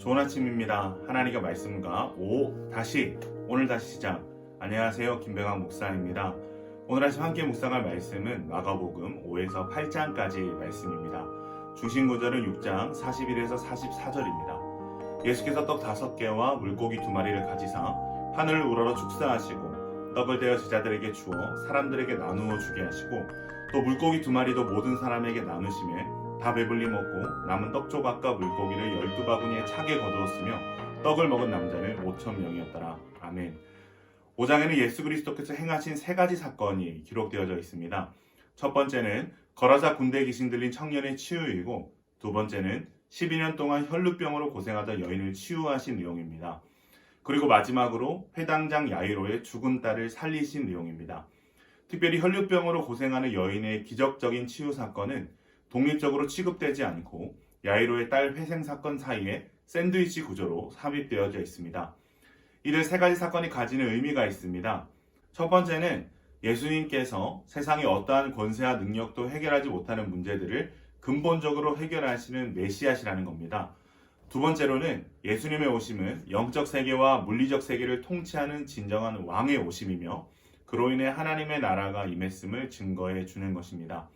좋은 아침입니다. 하나님의 말씀과 오늘 다시 시작. 안녕하세요. 김병학 목사입니다. 오늘 아침 함께 묵상할 말씀은 마가복음 5에서 8장까지 말씀입니다. 중심 구절은 6장 41에서 44절입니다. 예수께서 떡 5개와 물고기 2마리를 가지사 하늘을 우러러 축사하시고 떡을 떼어 제자들에게 주어 사람들에게 나누어 주게 하시고 또 물고기 2마리도 모든 사람에게 나누시매 다 배불리 먹고 남은 떡 조각과 물고기를 12바구니에 차게 거두었으며 떡을 먹은 남자는 5,000명이었더라. 아멘. 5장에는 예수 그리스도께서 행하신 3가지 사건이 기록되어져 있습니다. 첫 번째는 거라사 군대에 귀신 들린 청년의 치유이고, 두 번째는 12년 동안 혈루병으로 고생하던 여인을 치유하신 내용입니다. 그리고 마지막으로 회당장 야이로의 죽은 딸을 살리신 내용입니다. 특별히 혈루병으로 고생하는 여인의 기적적인 치유 사건은 독립적으로 취급되지 않고 야이로의 딸 회생 사건 사이에 샌드위치 구조로 삽입되어져 있습니다. 이들 3가지 사건이 가지는 의미가 있습니다. 첫 번째는 예수님께서 세상의 어떠한 권세와 능력도 해결하지 못하는 문제들을 근본적으로 해결하시는 메시아시라는 겁니다. 두 번째로는 예수님의 오심은 영적 세계와 물리적 세계를 통치하는 진정한 왕의 오심이며 그로 인해 하나님의 나라가 임했음을 증거해 주는 것입니다.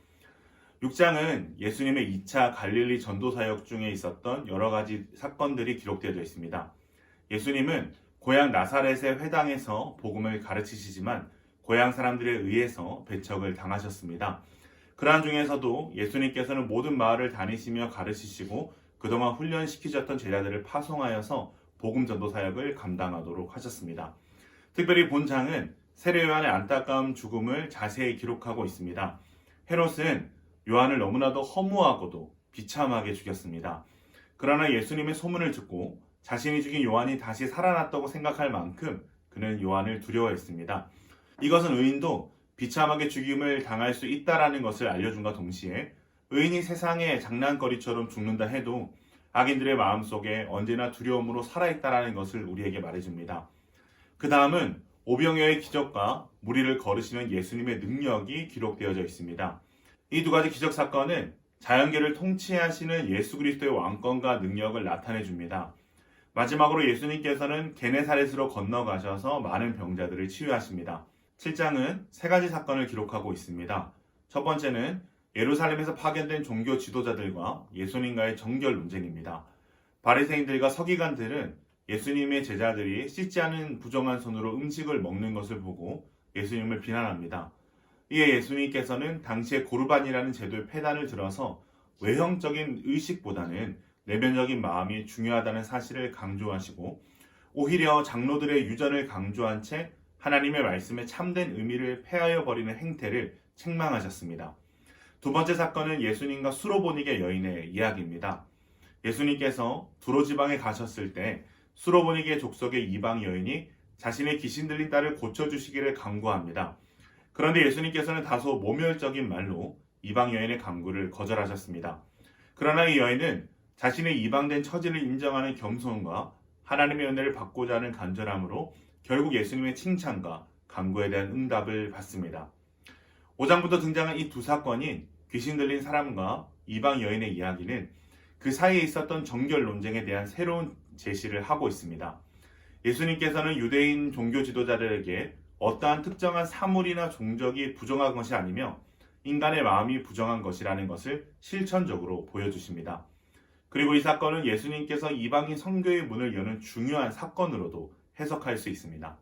6장은 예수님의 2차 갈릴리 전도 사역 중에 있었던 여러 가지 사건들이 기록되어 있습니다. 예수님은 고향 나사렛의 회당에서 복음을 가르치시지만 고향 사람들에 의해서 배척을 당하셨습니다. 그러한 중에서도 예수님께서는 모든 마을을 다니시며 가르치시고 그동안 훈련시키셨던 제자들을 파송하여서 복음 전도 사역을 감당하도록 하셨습니다. 특별히 본장은 세례 요한의 안타까운 죽음을 자세히 기록하고 있습니다. 헤롯은 요한을 너무나도 허무하고도 비참하게 죽였습니다. 그러나 예수님의 소문을 듣고 자신이 죽인 요한이 다시 살아났다고 생각할 만큼 그는 요한을 두려워했습니다. 이것은 의인도 비참하게 죽임을 당할 수 있다는 것을 알려준과 동시에 의인이 세상의 장난거리처럼 죽는다 해도 악인들의 마음속에 언제나 두려움으로 살아있다는 것을 우리에게 말해줍니다. 그 다음은 오병이어의 기적과 무리를 거르시는 예수님의 능력이 기록되어져 있습니다. 이 2가지 기적 사건은 자연계를 통치하시는 예수 그리스도의 왕권과 능력을 나타내 줍니다. 마지막으로 예수님께서는 게네사렛으로 건너가셔서 많은 병자들을 치유하십니다. 7장은 3가지 사건을 기록하고 있습니다. 첫 번째는 예루살렘에서 파견된 종교 지도자들과 예수님과의 정결 논쟁입니다. 바리새인들과 서기관들은 예수님의 제자들이 씻지 않은 부정한 손으로 음식을 먹는 것을 보고 예수님을 비난합니다. 이에 예수님께서는 당시의 고르반이라는 제도의 폐단을 들어서 외형적인 의식보다는 내면적인 마음이 중요하다는 사실을 강조하시고 오히려 장로들의 유전을 강조한 채 하나님의 말씀의 참된 의미를 폐하여 버리는 행태를 책망하셨습니다. 두 번째 사건은 예수님과 수로보니게 여인의 이야기입니다. 예수님께서 두로 지방에 가셨을 때 수로보니게 족속의 이방 여인이 자신의 귀신 들린 딸을 고쳐주시기를 간구합니다. 그런데 예수님께서는 다소 모멸적인 말로 이방 여인의 간구를 거절하셨습니다. 그러나 이 여인은 자신의 이방된 처지를 인정하는 겸손과 하나님의 은혜를 받고자 하는 간절함으로 결국 예수님의 칭찬과 간구에 대한 응답을 받습니다. 5장부터 등장한 이 2 사건인 귀신 들린 사람과 이방 여인의 이야기는 그 사이에 있었던 정결 논쟁에 대한 새로운 제시를 하고 있습니다. 예수님께서는 유대인 종교 지도자들에게 어떠한 특정한 사물이나 종족이 부정한 것이 아니며 인간의 마음이 부정한 것이라는 것을 실천적으로 보여주십니다. 그리고 이 사건은 예수님께서 이방인 선교의 문을 여는 중요한 사건으로도 해석할 수 있습니다.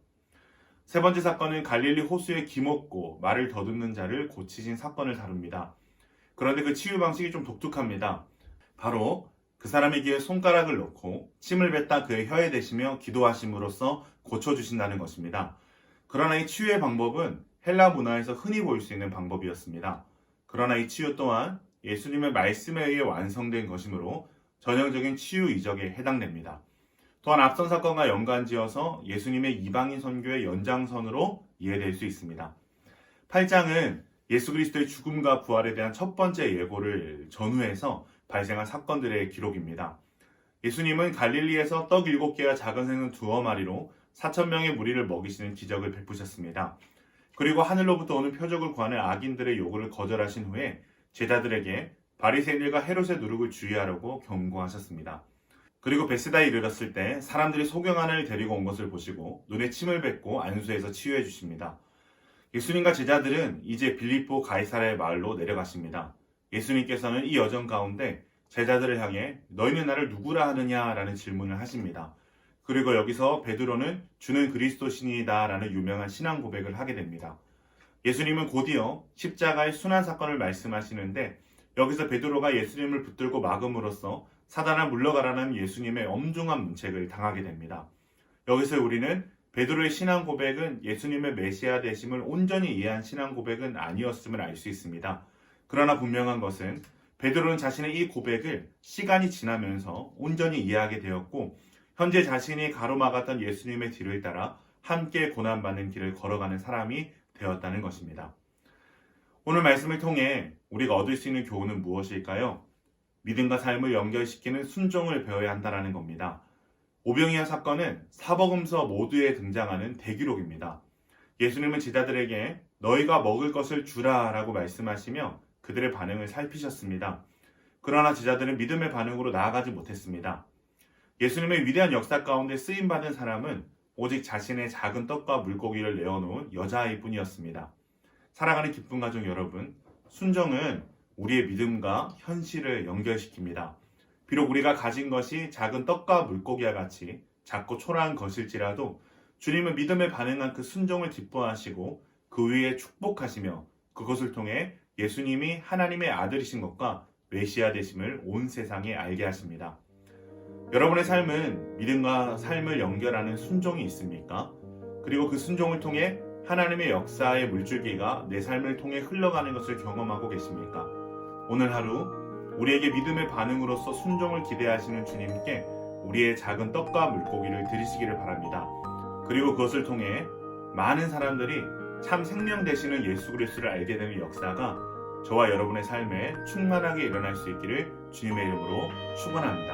세 번째 사건은 갈릴리 호수에 기먹고 말을 더듬는 자를 고치신 사건을 다룹니다. 그런데 그 치유 방식이 좀 독특합니다. 바로 그 사람의 귀에 손가락을 넣고 침을 뱉다 그의 혀에 대시며 기도하심으로써 고쳐주신다는 것입니다. 그러나 이 치유의 방법은 헬라 문화에서 흔히 볼 수 있는 방법이었습니다. 그러나 이 치유 또한 예수님의 말씀에 의해 완성된 것이므로 전형적인 치유 이적에 해당됩니다. 또한 앞선 사건과 연관지어서 예수님의 이방인 선교의 연장선으로 이해될 수 있습니다. 8장은 예수 그리스도의 죽음과 부활에 대한 첫 번째 예고를 전후해서 발생한 사건들의 기록입니다. 예수님은 갈릴리에서 떡 7개와 작은 생선 2마리로 4,000명의 무리를 먹이시는 기적을 베푸셨습니다. 그리고 하늘로부터 오는 표적을 구하는 악인들의 요구를 거절하신 후에 제자들에게 바리새인들과 헤롯의 누룩을 주의하라고 경고하셨습니다. 그리고 베세다에 이르렀을 때 사람들이 소경환을 데리고 온 것을 보시고 눈에 침을 뱉고 안수해서 치유해 주십니다. 예수님과 제자들은 이제 빌립보 가이사랴의 마을로 내려가십니다. 예수님께서는 이 여정 가운데 제자들을 향해 너희는 나를 누구라 하느냐라는 질문을 하십니다. 그리고 여기서 베드로는 주는 그리스도시니이다 라는 유명한 신앙 고백을 하게 됩니다. 예수님은 곧이어 십자가의 순환 사건을 말씀하시는데 여기서 베드로가 예수님을 붙들고 막음으로써 사단아 물러가라는 예수님의 엄중한 문책을 당하게 됩니다. 여기서 우리는 베드로의 신앙 고백은 예수님의 메시아 되심을 온전히 이해한 신앙 고백은 아니었음을 알 수 있습니다. 그러나 분명한 것은 베드로는 자신의 이 고백을 시간이 지나면서 온전히 이해하게 되었고 현재 자신이 가로막았던 예수님의 뒤를 따라 함께 고난받는 길을 걸어가는 사람이 되었다는 것입니다. 오늘 말씀을 통해 우리가 얻을 수 있는 교훈은 무엇일까요? 믿음과 삶을 연결시키는 순종을 배워야 한다는 겁니다. 오병이어 사건은 사복음서 모두에 등장하는 대기록입니다. 예수님은 제자들에게 너희가 먹을 것을 주라 라고 말씀하시며 그들의 반응을 살피셨습니다. 그러나 제자들은 믿음의 반응으로 나아가지 못했습니다. 예수님의 위대한 역사 가운데 쓰임받은 사람은 오직 자신의 작은 떡과 물고기를 내어놓은 여자아이 뿐이었습니다. 살아가는 기쁜 가족 여러분, 순종은 우리의 믿음과 현실을 연결시킵니다. 비록 우리가 가진 것이 작은 떡과 물고기와 같이 작고 초라한 것일지라도 주님은 믿음에 반응한 그 순종을 기뻐하시고 그 위에 축복하시며 그것을 통해 예수님이 하나님의 아들이신 것과 메시아 되심을 온 세상에 알게 하십니다. 여러분의 삶은 믿음과 삶을 연결하는 순종이 있습니까? 그리고 그 순종을 통해 하나님의 역사의 물줄기가 내 삶을 통해 흘러가는 것을 경험하고 계십니까? 오늘 하루 우리에게 믿음의 반응으로서 순종을 기대하시는 주님께 우리의 작은 떡과 물고기를 드리시기를 바랍니다. 그리고 그것을 통해 많은 사람들이 참 생명 되시는 예수 그리스도를 알게 되는 역사가 저와 여러분의 삶에 충만하게 일어날 수 있기를 주님의 이름으로 축원합니다.